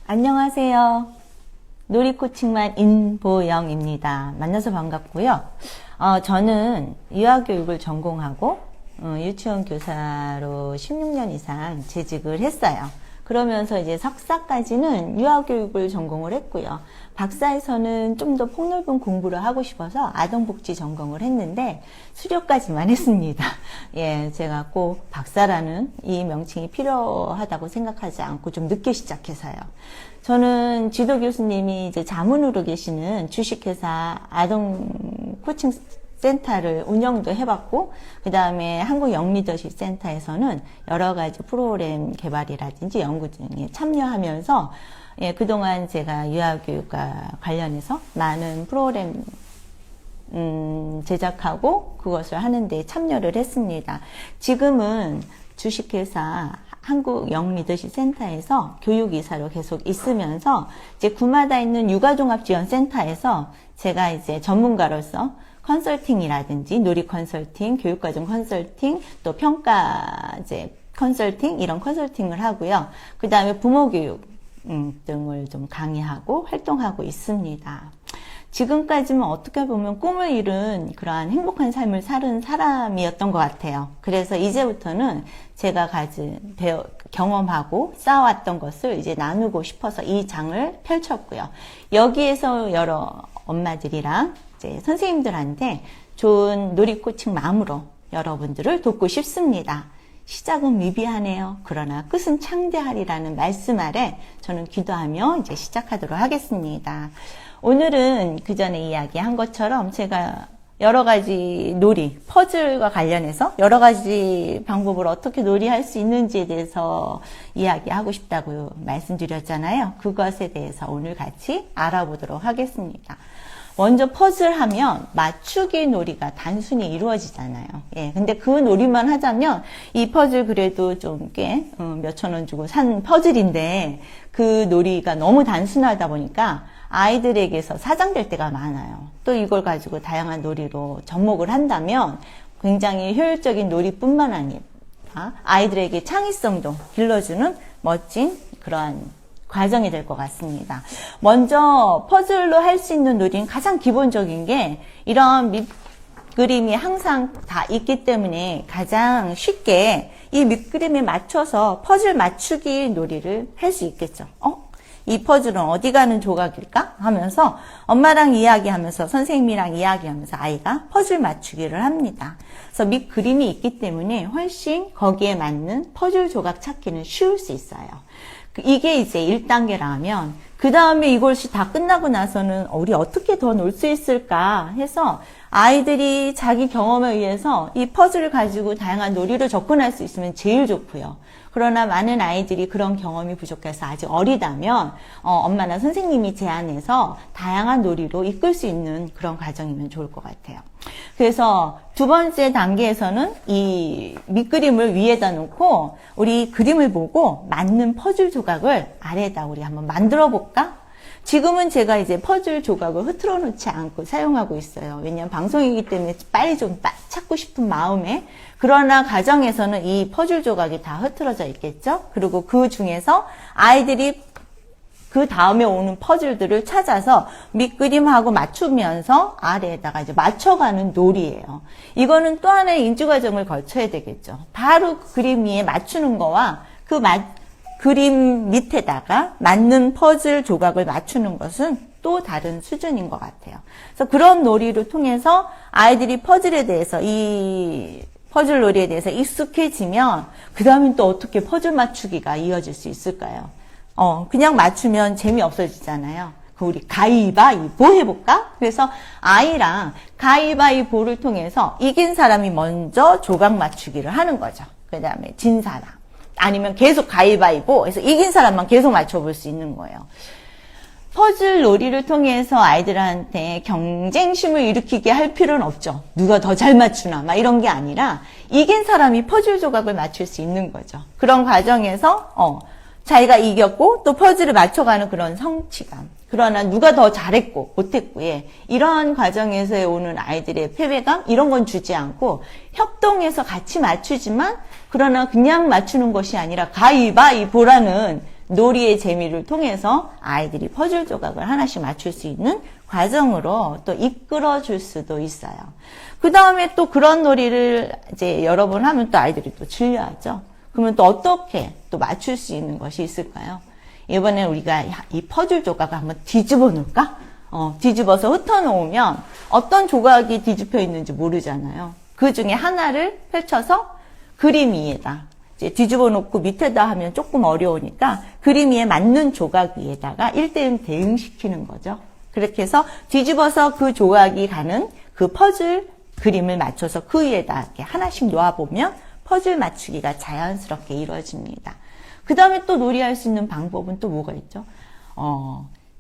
안녕하세요. 놀이코칭만 인보영입니다. 만나서 반갑고요. 저는 유아교육을 전공하고 유치원 교사로 16년 이상 재직을 했어요. 그러면서 이제 석사까지는 유아교육을 전공을 했고요. 박사에서는 좀 더 폭넓은 공부를 하고 싶어서 아동복지 전공을 했는데 수료까지만 했습니다. 예, 제가 꼭 박사라는 이 명칭이 필요하다고 생각하지 않고 좀 늦게 시작해서요. 저는 지도 교수님이 이제 자문으로 계시는 주식회사 아동 코칭 센터를 운영도 해봤고, 그 다음에 한국 영리더십 센터에서는 여러 가지 프로그램 개발이라든지 연구 등에 참여하면서, 예, 그동안 제가 유아교육과 관련해서 많은 프로그램 제작하고 그것을 하는데 참여를 했습니다. 지금은 주식회사 한국 영리더십 센터에서 교육이사로 계속 있으면서 이제 구마다 있는 육아종합지원센터에서 제가 이제 전문가로서 컨설팅이라든지 놀이 컨설팅, 교육과정 컨설팅, 또 평가제 컨설팅 이런 컨설팅을 하고요. 그 다음에 부모교육 등을 좀 강의하고 활동하고 있습니다. 지금까지는 어떻게 보면 꿈을 이룬 그러한 행복한 삶을 사는 사람이었던 것 같아요. 그래서 이제부터는 제가 경험하고 쌓아왔던 것을 이제 나누고 싶어서 이 장을 펼쳤고요. 여기에서 여러 엄마들이랑 이제 선생님들한테 좋은 놀이 코칭 마음으로 여러분들을 돕고 싶습니다. 시작은 미비하네요. 그러나 끝은 창대하리라는 말씀 아래 저는 기도하며 이제 시작하도록 하겠습니다. 오늘은 그 전에 이야기한 것처럼 제가 여러 가지 놀이, 퍼즐과 관련해서 여러 가지 방법을 어떻게 놀이할 수 있는지에 대해서 이야기하고 싶다고 말씀드렸잖아요. 그것에 대해서 오늘 같이 알아보도록 하겠습니다. 먼저 퍼즐 하면 맞추기 놀이가 단순히 이루어지잖아요. 예, 근데 그 놀이만 하자면 이 퍼즐 그래도 좀 꽤 몇천 원 주고 산 퍼즐인데 그 놀이가 너무 단순하다 보니까 아이들에게서 사장될 때가 많아요. 또 이걸 가지고 다양한 놀이로 접목을 한다면 굉장히 효율적인 놀이뿐만 아니라 아이들에게 창의성도 길러주는 멋진 그러한 과정이 될 것 같습니다. 먼저 퍼즐로 할 수 있는 놀이는 가장 기본적인 게 이런 밑그림이 항상 다 있기 때문에 가장 쉽게 이 밑그림에 맞춰서 퍼즐 맞추기 놀이를 할 수 있겠죠. 이 퍼즐은 어디 가는 조각일까? 하면서 엄마랑 이야기하면서 선생님이랑 이야기하면서 아이가 퍼즐 맞추기를 합니다. 그래서 밑그림이 있기 때문에 훨씬 거기에 맞는 퍼즐 조각 찾기는 쉬울 수 있어요. 이게 이제 1단계라면 그 다음에 이것이 다 끝나고 나서는 우리 어떻게 더 놀 수 있을까 해서 아이들이 자기 경험에 의해서 이 퍼즐을 가지고 다양한 놀이로 접근할 수 있으면 제일 좋고요. 그러나 많은 아이들이 그런 경험이 부족해서 아직 어리다면 엄마나 선생님이 제안해서 다양한 놀이로 이끌 수 있는 그런 과정이면 좋을 것 같아요. 그래서 두 번째 단계에서는 이 밑그림을 위에다 놓고 우리 그림을 보고 맞는 퍼즐 조각을 아래에다 우리 한번 만들어 볼까? 지금은 제가 이제 퍼즐 조각을 흐트러 놓지 않고 사용하고 있어요. 왜냐하면 방송이기 때문에 빨리 좀 찾고 싶은 마음에. 그러나 가정에서는 이 퍼즐 조각이 다 흐트러져 있겠죠? 그리고 그 중에서 아이들이 그 다음에 오는 퍼즐들을 찾아서 밑그림하고 맞추면서 아래에다가 이제 맞춰가는 놀이예요. 이거는 또 하나의 인지 과정을 거쳐야 되겠죠. 바로 그림 위에 맞추는 거와 그림 밑에다가 맞는 퍼즐 조각을 맞추는 것은 또 다른 수준인 것 같아요. 그래서 그런 놀이를 통해서 아이들이 퍼즐에 대해서 이 퍼즐 놀이에 대해서 익숙해지면 그 다음엔 또 어떻게 퍼즐 맞추기가 이어질 수 있을까요? 그냥 맞추면 재미없어지잖아요. 우리 가위바위보 해볼까? 그래서 아이랑 가위바위보를 통해서 이긴 사람이 먼저 조각 맞추기를 하는 거죠. 그 다음에 진 사람. 아니면 계속 가위바위보 해서 이긴 사람만 계속 맞춰볼 수 있는 거예요. 퍼즐 놀이를 통해서 아이들한테 경쟁심을 일으키게 할 필요는 없죠. 누가 더 잘 맞추나 막 이런 게 아니라 이긴 사람이 퍼즐 조각을 맞출 수 있는 거죠. 그런 과정에서 자기가 이겼고 또 퍼즐을 맞춰가는 그런 성취감. 그러나 누가 더 잘했고 못했고 이런 과정에서 오는 아이들의 패배감 이런 건 주지 않고 협동해서 같이 맞추지만 그러나 그냥 맞추는 것이 아니라 가위바위보라는 놀이의 재미를 통해서 아이들이 퍼즐 조각을 하나씩 맞출 수 있는 과정으로 또 이끌어 줄 수도 있어요. 그 다음에 또 그런 놀이를 이제 여러 번 하면 또 아이들이 또 질려하죠. 그러면 또 어떻게 또 맞출 수 있는 것이 있을까요? 이번에 우리가 이 퍼즐 조각을 한번 뒤집어 놓을까? 뒤집어서 흩어놓으면 어떤 조각이 뒤집혀 있는지 모르잖아요. 그 중에 하나를 펼쳐서 그림 위에다 이제 뒤집어 놓고 밑에다 하면 조금 어려우니까 그림 위에 맞는 조각 위에다가 1대1 대응시키는 거죠. 그렇게 해서 뒤집어서 그 조각이 가는 그 퍼즐 그림을 맞춰서 그 위에다 이렇게 하나씩 놓아보면 퍼즐 맞추기가 자연스럽게 이루어집니다. 그 다음에 또 놀이할 수 있는 방법은 또 뭐가 있죠?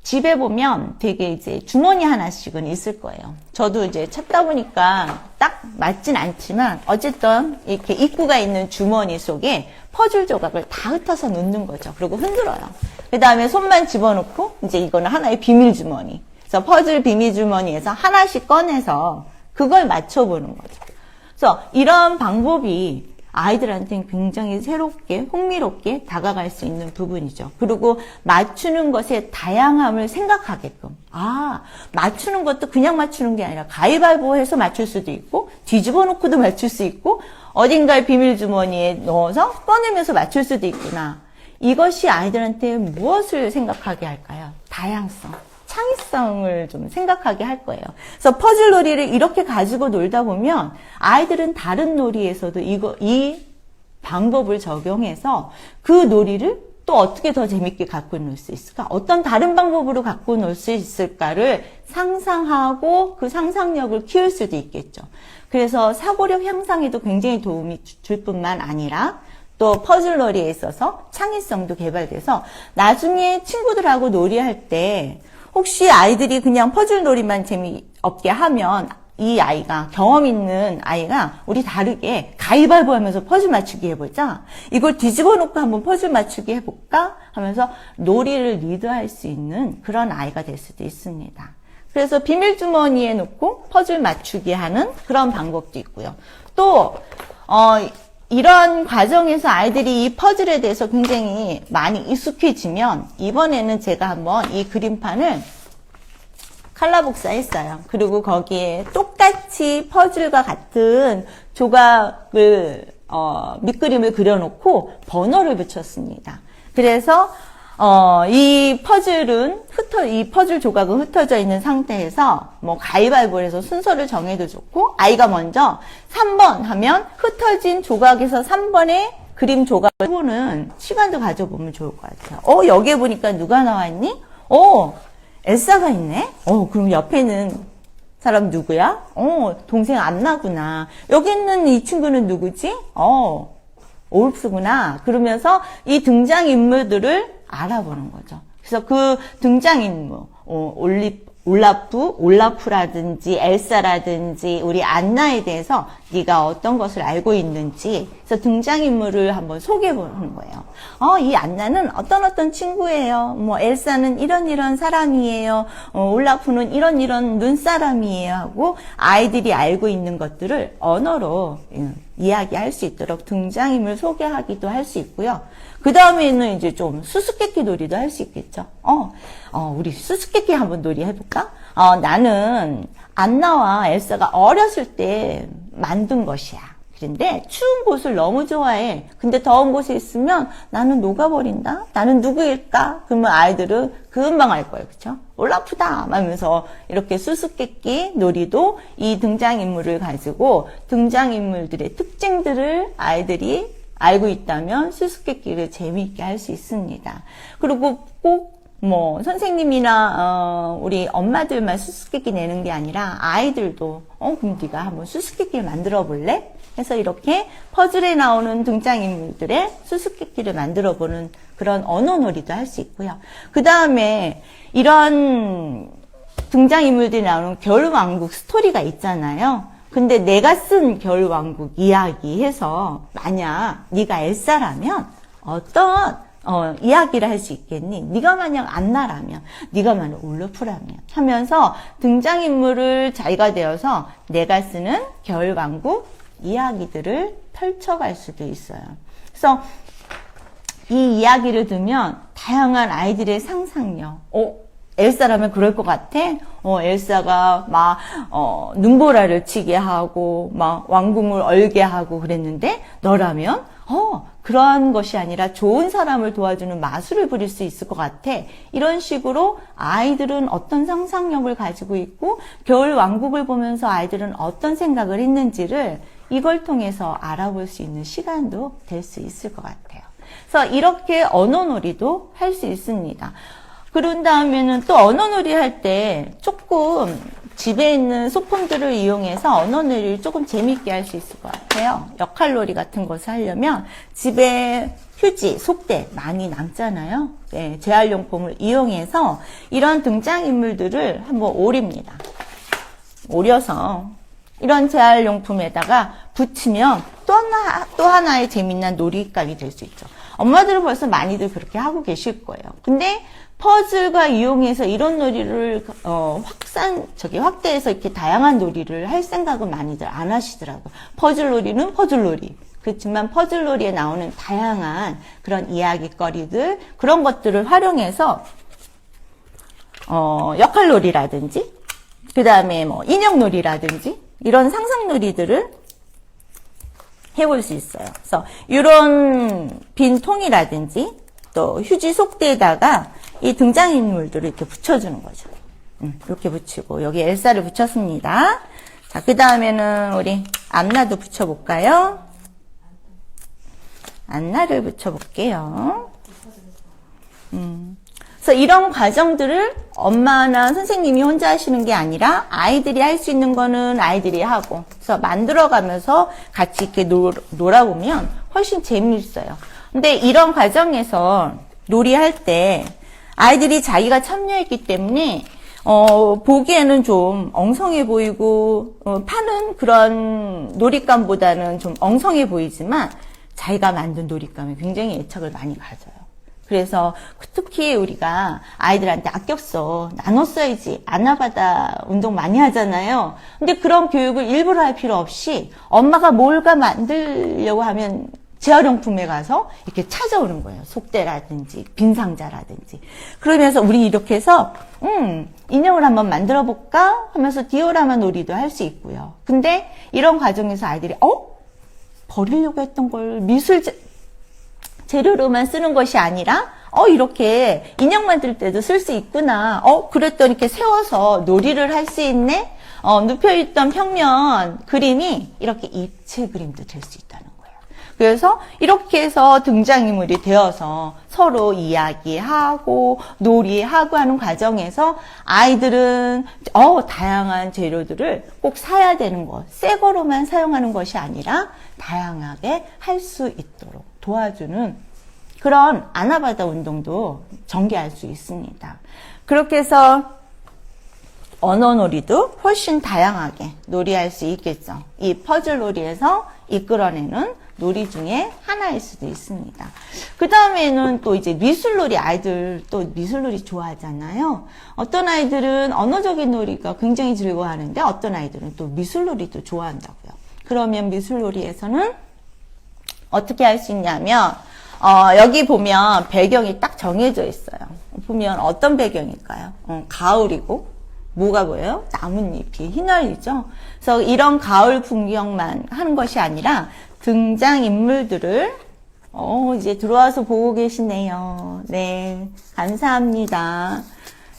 집에 보면 되게 이제 주머니 하나씩은 있을 거예요. 저도 이제 찾다 보니까 딱 맞진 않지만 어쨌든 이렇게 입구가 있는 주머니 속에 퍼즐 조각을 다 흩어서 놓는 거죠. 그리고 흔들어요. 그 다음에 손만 집어넣고 이제 이거는 하나의 비밀 주머니. 그래서 퍼즐 비밀 주머니에서 하나씩 꺼내서 그걸 맞춰보는 거죠. 그래서 이런 방법이 아이들한테는 굉장히 새롭게 흥미롭게 다가갈 수 있는 부분이죠. 그리고 맞추는 것의 다양함을 생각하게끔 맞추는 것도 그냥 맞추는 게 아니라 가위바위보 해서 맞출 수도 있고 뒤집어 놓고도 맞출 수 있고 어딘가에 비밀 주머니에 넣어서 꺼내면서 맞출 수도 있구나. 이것이 아이들한테 무엇을 생각하게 할까요? 다양성. 창의성을 좀 생각하게 할 거예요. 그래서 퍼즐 놀이를 이렇게 가지고 놀다 보면 아이들은 다른 놀이에서도 이 방법을 적용해서 그 놀이를 또 어떻게 더 재밌게 갖고 놀 수 있을까? 어떤 다른 방법으로 갖고 놀 수 있을까를 상상하고 그 상상력을 키울 수도 있겠죠. 그래서 사고력 향상에도 굉장히 도움이 줄 뿐만 아니라 또 퍼즐 놀이에 있어서 창의성도 개발돼서 나중에 친구들하고 놀이할 때 혹시 아이들이 그냥 퍼즐 놀이만 재미없게 하면 이 아이가, 경험 있는 아이가 우리 다르게 가위바위보 하면서 퍼즐 맞추기 해보자. 이걸 뒤집어 놓고 한번 퍼즐 맞추기 해볼까? 하면서 놀이를 리드할 수 있는 그런 아이가 될 수도 있습니다. 그래서 비밀 주머니에 놓고 퍼즐 맞추기 하는 그런 방법도 있고요. 또 이런 과정에서 아이들이 이 퍼즐에 대해서 굉장히 많이 익숙해지면 이번에는 제가 한번 이 그림판을 칼라 복사했어요. 그리고 거기에 똑같이 퍼즐과 같은 조각을 밑그림을 그려놓고 번호를 붙였습니다. 그래서 이 퍼즐 조각은 흩어져 있는 상태에서 뭐 가위바위보를 해서 순서를 정해도 좋고 아이가 먼저 3번 하면 흩어진 조각에서 3번의 그림 조각을 해보는 시간도 가져보면 좋을 것 같아요. 여기에 보니까 누가 나와있니? 엘사가 있네? 그럼 옆에는 사람 누구야? 동생 안나구나. 여기 있는 이 친구는 누구지? 올프구나. 그러면서 이 등장인물들을 알아보는 거죠. 그래서 그 등장인물, 올라프라든지 엘사라든지 우리 안나에 대해서 네가 어떤 것을 알고 있는지 그래서 등장인물을 한번 소개해보는 거예요. 이 안나는 어떤 친구예요. 뭐 엘사는 이런 사람이에요. 올라프는 이런 눈사람이에요. 하고 아이들이 알고 있는 것들을 언어로 이야기할 수 있도록 등장인물 소개하기도 할 수 있고요. 그 다음에는 이제 좀 수수께끼 놀이도 할 수 있겠죠. 우리 수수께끼 한번 놀이 해볼까? 나는 안나와 엘사가 어렸을 때 만든 것이야. 그런데 추운 곳을 너무 좋아해. 근데 더운 곳에 있으면 나는 녹아버린다? 나는 누구일까? 그러면 아이들은 금방 알 거예요. 그쵸? 올라프다! 하면서 이렇게 수수께끼 놀이도 이 등장인물을 가지고 등장인물들의 특징들을 아이들이 알고 있다면 수수께끼를 재미있게 할 수 있습니다. 그리고 꼭 선생님이나 우리 엄마들만 수수께끼 내는 게 아니라 아이들도 그럼 네가 한번 수수께끼를 만들어 볼래? 해서 이렇게 퍼즐에 나오는 등장인물들의 수수께끼를 만들어 보는 그런 언어놀이도 할 수 있고요. 그 다음에 이런 등장인물들이 나오는 겨울왕국 스토리가 있잖아요. 근데 내가 쓴 겨울왕국 이야기 해서 만약 네가 엘사라면 어떤 이야기를 할 수 있겠니? 네가 만약 안나라면, 네가 만약 올로프라면 하면서 등장인물을 자기가 되어서 내가 쓰는 겨울왕국 이야기들을 펼쳐갈 수도 있어요. 그래서 이 이야기를 들으면 다양한 아이들의 상상력, 엘사라면 그럴 것 같아? 엘사가 막, 눈보라를 치게 하고, 막 왕궁을 얼게 하고 그랬는데, 너라면, 그러한 것이 아니라 좋은 사람을 도와주는 마술을 부릴 수 있을 것 같아. 이런 식으로 아이들은 어떤 상상력을 가지고 있고, 겨울 왕국을 보면서 아이들은 어떤 생각을 했는지를 이걸 통해서 알아볼 수 있는 시간도 될 수 있을 것 같아요. 그래서 이렇게 언어놀이도 할 수 있습니다. 그런 다음에는 또 언어놀이 할 때 조금 집에 있는 소품들을 이용해서 언어놀이를 조금 재미있게 할 수 있을 것 같아요. 역할놀이 같은 것을 하려면 집에 휴지, 속대 많이 남잖아요. 네, 재활용품을 이용해서 이런 등장인물들을 한번 오립니다. 오려서 이런 재활용품에다가 붙이면 또 하나의 재미난 놀이감이 될 수 있죠. 엄마들은 벌써 많이들 그렇게 하고 계실 거예요. 근데 퍼즐과 이용해서 이런 놀이를 확대해서 이렇게 다양한 놀이를 할 생각은 많이들 안 하시더라고요. 퍼즐 놀이는 퍼즐 놀이. 그렇지만 퍼즐 놀이에 나오는 다양한 그런 이야기거리들, 그런 것들을 활용해서 역할놀이라든지, 그 다음에 뭐 인형놀이라든지 이런 상상놀이들을 해볼 수 있어요. 그래서 이런 빈 통이라든지 또 휴지 속대에다가 이 등장인물들을 이렇게 붙여주는 거죠. 이렇게 붙이고 여기 엘사를 붙였습니다. 자, 그 다음에는 우리 안나도 붙여볼까요? 안나를 붙여볼게요. 그래서 이런 과정들을 엄마나 선생님이 혼자 하시는 게 아니라 아이들이 할 수 있는 거는 아이들이 하고, 그래서 만들어가면서 같이 이렇게 놀아보면 훨씬 재미있어요. 근데 이런 과정에서 놀이할 때 아이들이 자기가 참여했기 때문에 보기에는 좀 엉성해 보이고 파는 그런 놀잇감보다는 좀 엉성해 보이지만 자기가 만든 놀잇감에 굉장히 애착을 많이 가져요. 그래서 특히 우리가 아이들한테 아껴 써, 나눠 써야지, 아나바다 운동 많이 하잖아요. 근데 그런 교육을 일부러 할 필요 없이 엄마가 뭘가 만들려고 하면 재활용품에 가서 이렇게 찾아오는 거예요. 속대라든지 빈 상자라든지. 그러면서 우리 이렇게 해서 인형을 한번 만들어 볼까 하면서 디오라마 놀이도 할 수 있고요. 근데 이런 과정에서 아이들이 버리려고 했던 걸 미술 재료로만 쓰는 것이 아니라 이렇게 인형 만들 때도 쓸 수 있구나. 그랬더니 이렇게 세워서 놀이를 할 수 있네. 눕혀있던 평면 그림이 이렇게 입체 그림도 될 수 있다는 거예요. 그래서 이렇게 해서 등장인물이 되어서 서로 이야기하고 놀이하고 하는 과정에서 아이들은 다양한 재료들을 꼭 사야 되는 것, 새 거로만 사용하는 것이 아니라 다양하게 할 수 있도록 도와주는 그런 아나바다 운동도 전개할 수 있습니다. 그렇게 해서 언어놀이도 훨씬 다양하게 놀이할 수 있겠죠. 이 퍼즐 놀이에서 이끌어내는 놀이 중에 하나일 수도 있습니다. 그 다음에는 또 이제 미술놀이, 아이들 또 미술놀이 좋아하잖아요. 어떤 아이들은 언어적인 놀이가 굉장히 즐거워하는데 어떤 아이들은 또 미술놀이도 좋아한다고요. 그러면 미술놀이에서는 어떻게 할 수 있냐면 여기 보면 배경이 딱 정해져 있어요. 보면 어떤 배경일까요? 가을이고 뭐가 보여요? 나뭇잎이 휘날리죠. 그래서 이런 가을 풍경만 하는 것이 아니라 등장인물들을 이제 들어와서 보고 계시네요. 네, 감사합니다.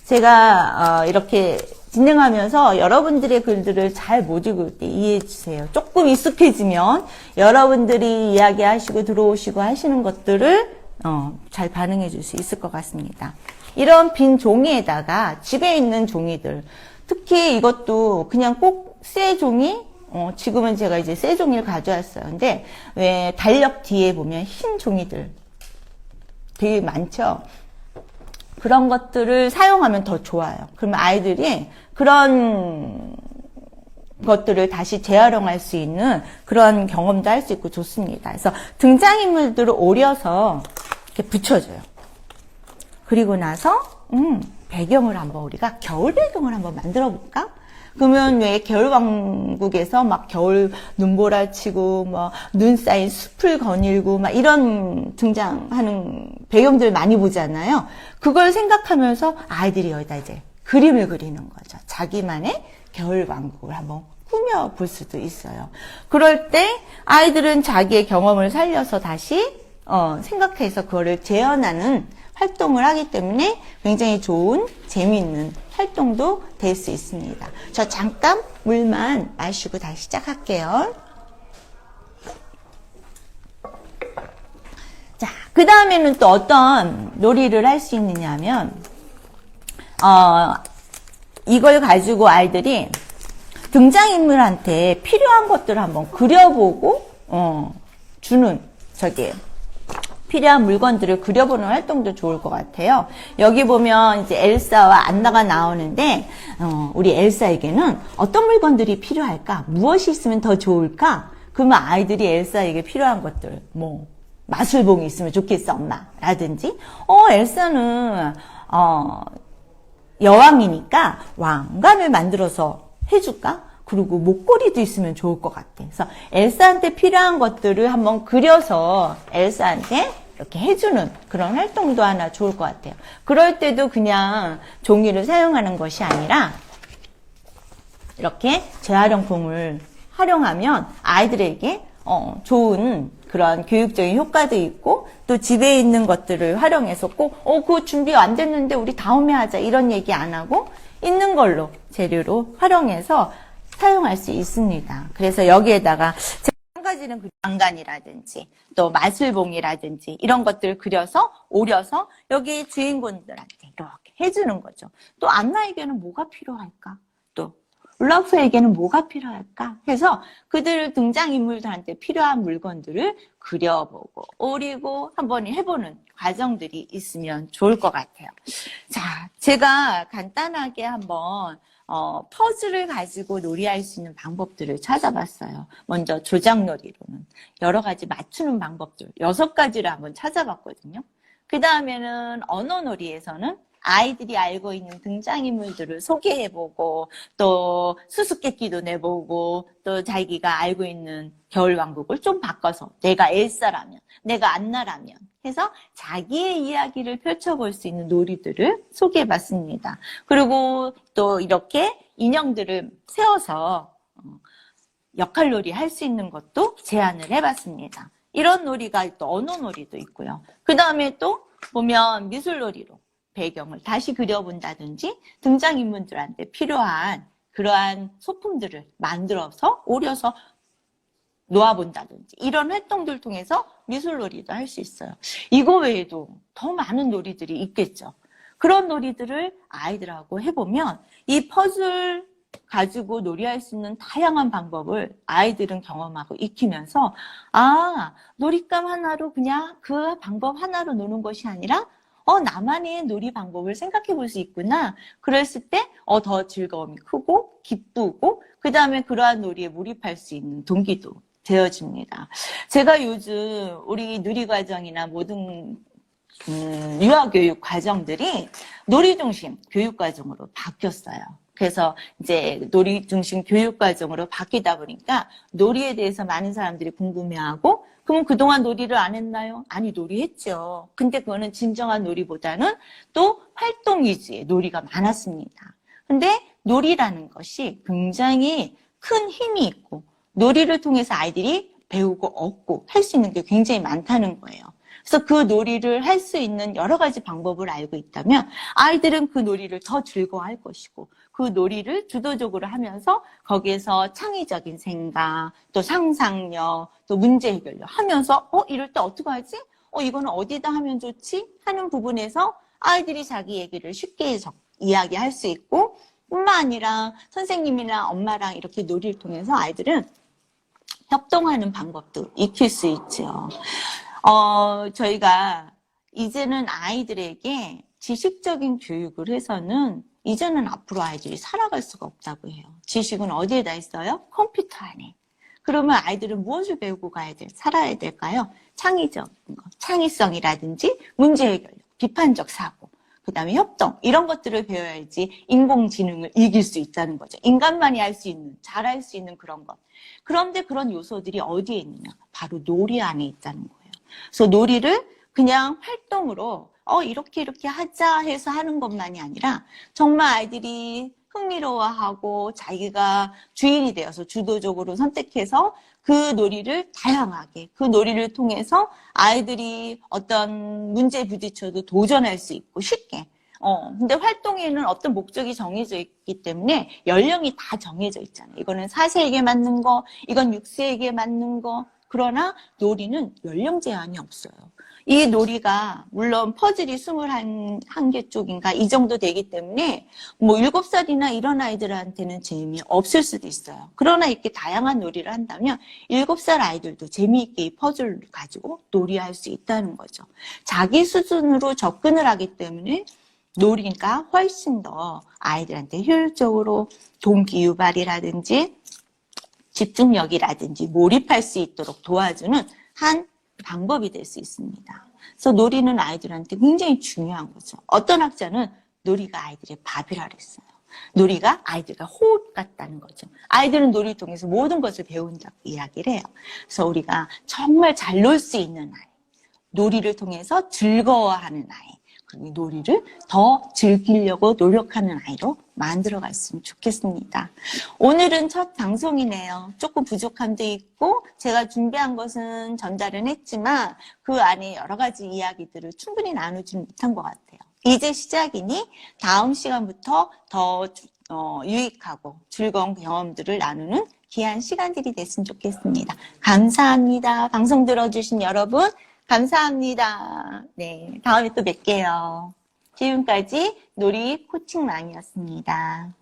제가 이렇게 진행하면서 여러분들의 글들을 잘 못 읽을 때 이해해 주세요. 조금 익숙해지면 여러분들이 이야기하시고 들어오시고 하시는 것들을 잘 반응해 줄 수 있을 것 같습니다. 이런 빈 종이에다가 집에 있는 종이들, 특히 이것도 그냥 꼭 새 종이, 지금은 제가 이제 새 종이를 가져왔어요. 근데 왜 달력 뒤에 보면 흰 종이들 되게 많죠? 그런 것들을 사용하면 더 좋아요. 그러면 아이들이 그런 것들을 다시 재활용할 수 있는 그런 경험도 할 수 있고 좋습니다. 그래서 등장인물들을 오려서 이렇게 붙여줘요. 그리고 나서 배경을 한번 우리가 겨울 배경을 한번 만들어 볼까? 그러면 왜 겨울왕국에서 막 겨울 눈보라치고 뭐 눈 쌓인 숲을 거닐고 막 이런 등장하는 배경들 많이 보잖아요. 그걸 생각하면서 아이들이 여기다 이제 그림을 그리는 거죠. 자기만의 겨울왕국을 한번 꾸며볼 수도 있어요. 그럴 때 아이들은 자기의 경험을 살려서 다시 생각해서 그거를 재현하는 활동을 하기 때문에 굉장히 좋은 재미있는 활동도 될 수 있습니다. 저 잠깐 물만 마시고 다시 시작할게요. 자, 그 다음에는 또 어떤 놀이를 할 수 있느냐 하면 이걸 가지고 아이들이 등장인물한테 필요한 것들을 한번 그려보고 주는 필요한 물건들을 그려보는 활동도 좋을 것 같아요. 여기 보면 이제 엘사와 안나가 나오는데 우리 엘사에게는 어떤 물건들이 필요할까? 무엇이 있으면 더 좋을까? 그러면 아이들이 엘사에게 필요한 것들 뭐 마술봉이 있으면 좋겠어 엄마 라든지 엘사는 여왕이니까 왕관을 만들어서 해줄까? 그리고 목걸이도 있으면 좋을 것 같아. 그래서 엘사한테 필요한 것들을 한번 그려서 엘사한테 이렇게 해주는 그런 활동도 하나 좋을 것 같아요. 그럴 때도 그냥 종이를 사용하는 것이 아니라 이렇게 재활용품을 활용하면 아이들에게 좋은 그런 교육적인 효과도 있고 또 집에 있는 것들을 활용해서 꼭 그거 준비 안 됐는데 우리 다음에 하자 이런 얘기 안 하고 있는 걸로 재료로 활용해서 사용할 수 있습니다. 그래서 여기에다가 한 가지는 왕관이라든지 또 마술봉이라든지 이런 것들을 그려서 오려서 여기 주인공들한테 이렇게 해주는 거죠. 또 안나에게는 뭐가 필요할까? 또 울라프에게는 뭐가 필요할까? 해서 그들 등장인물들한테 필요한 물건들을 그려보고 오리고 한번 해보는 과정들이 있으면 좋을 것 같아요. 자, 제가 간단하게 한번 퍼즐을 가지고 놀이할 수 있는 방법들을 찾아봤어요. 먼저 조작놀이로는 여러 가지 맞추는 방법들 6가지를 한번 찾아봤거든요. 그 다음에는 언어놀이에서는 아이들이 알고 있는 등장인물들을 소개해보고 또 수수께끼도 내보고 또 자기가 알고 있는 겨울왕국을 좀 바꿔서 내가 엘사라면 내가 안나라면 해서 자기의 이야기를 펼쳐볼 수 있는 놀이들을 소개해봤습니다. 그리고 또 이렇게 인형들을 세워서 역할놀이 할 수 있는 것도 제안을 해봤습니다. 이런 놀이가 또 언어놀이도 있고요. 그 다음에 또 보면 미술놀이로 배경을 다시 그려본다든지 등장인물들한테 필요한 그러한 소품들을 만들어서 오려서 놓아본다든지 이런 활동들을 통해서 미술놀이도 할 수 있어요. 이거 외에도 더 많은 놀이들이 있겠죠. 그런 놀이들을 아이들하고 해보면 이 퍼즐 가지고 놀이할 수 있는 다양한 방법을 아이들은 경험하고 익히면서 놀잇감 하나로 그냥 그 방법 하나로 노는 것이 아니라 나만의 놀이 방법을 생각해 볼 수 있구나. 그랬을 때 더 즐거움이 크고 기쁘고 그 다음에 그러한 놀이에 몰입할 수 있는 동기도 되어집니다. 제가 요즘 우리 누리과정이나 모든 유아교육 과정들이 놀이 중심 교육과정으로 바뀌었어요. 그래서 이제 놀이 중심 교육과정으로 바뀌다 보니까 놀이에 대해서 많은 사람들이 궁금해하고 그럼 그동안 놀이를 안 했나요? 아니, 놀이했죠. 근데 그거는 진정한 놀이보다는 또 활동 위주의 놀이가 많았습니다. 근데 놀이라는 것이 굉장히 큰 힘이 있고 놀이를 통해서 아이들이 배우고 얻고 할 수 있는 게 굉장히 많다는 거예요. 그래서 그 놀이를 할 수 있는 여러 가지 방법을 알고 있다면 아이들은 그 놀이를 더 즐거워할 것이고 그 놀이를 주도적으로 하면서 거기에서 창의적인 생각, 또 상상력, 또 문제 해결력 하면서 이럴 때 어떻게 하지? 이거는 어디다 하면 좋지? 하는 부분에서 아이들이 자기 얘기를 쉽게 이야기할 수 있고 뿐만 아니라 선생님이나 엄마랑 이렇게 놀이를 통해서 아이들은 협동하는 방법도 익힐 수 있죠. 저희가 이제는 아이들에게 지식적인 교육을 해서는 이제는 앞으로 아이들이 살아갈 수가 없다고 해요. 지식은 어디에다 있어요? 컴퓨터 안에. 그러면 아이들은 무엇을 배우고 살아야 될까요? 창의적인 거, 창의성이라든지 문제 해결력, 비판적 사고. 그다음에 협동 이런 것들을 배워야지 인공지능을 이길 수 있다는 거죠. 인간만이 할 수 있는, 잘할 수 있는 그런 것. 그런데 그런 요소들이 어디에 있느냐? 바로 놀이 안에 있다는 거예요. 그래서 놀이를 그냥 활동으로 이렇게 하자 해서 하는 것만이 아니라 정말 아이들이 흥미로워하고 자기가 주인이 되어서 주도적으로 선택해서 그 놀이를 다양하게, 그 놀이를 통해서 아이들이 어떤 문제에 부딪혀도 도전할 수 있고 쉽게. 근데 활동에는 어떤 목적이 정해져 있기 때문에 연령이 다 정해져 있잖아요. 이거는 4세에게 맞는 거, 이건 6세에게 맞는 거. 그러나 놀이는 연령 제한이 없어요. 이 놀이가 물론 퍼즐이 21개 쪽인가 이 정도 되기 때문에 뭐 7살이나 이런 아이들한테는 재미없을 수도 있어요. 그러나 이렇게 다양한 놀이를 한다면 7살 아이들도 재미있게 이 퍼즐을 가지고 놀이할 수 있다는 거죠. 자기 수준으로 접근을 하기 때문에 놀이가 훨씬 더 아이들한테 효율적으로 동기 유발이라든지 집중력이라든지 몰입할 수 있도록 도와주는 한 방법이 될 수 있습니다. 그래서 놀이는 아이들한테 굉장히 중요한 거죠. 어떤 학자는 놀이가 아이들의 밥이라 그랬어요. 놀이가 아이들과 호흡 같다는 거죠. 아이들은 놀이를 통해서 모든 것을 배운다고 이야기를 해요. 그래서 우리가 정말 잘 놀 수 있는 아이, 놀이를 통해서 즐거워하는 아이, 그리고 놀이를 더 즐기려고 노력하는 아이로 만들어 갔으면 좋겠습니다. 오늘은 첫 방송이네요. 조금 부족함도 있고 제가 준비한 것은 전달은 했지만 그 안에 여러 가지 이야기들을 충분히 나누지 못한 것 같아요. 이제 시작이니 다음 시간부터 더 유익하고 즐거운 경험들을 나누는 귀한 시간들이 됐으면 좋겠습니다. 감사합니다. 방송 들어주신 여러분 감사합니다. 네, 다음에 또 뵐게요. 지금까지 놀이 코칭맘이었습니다.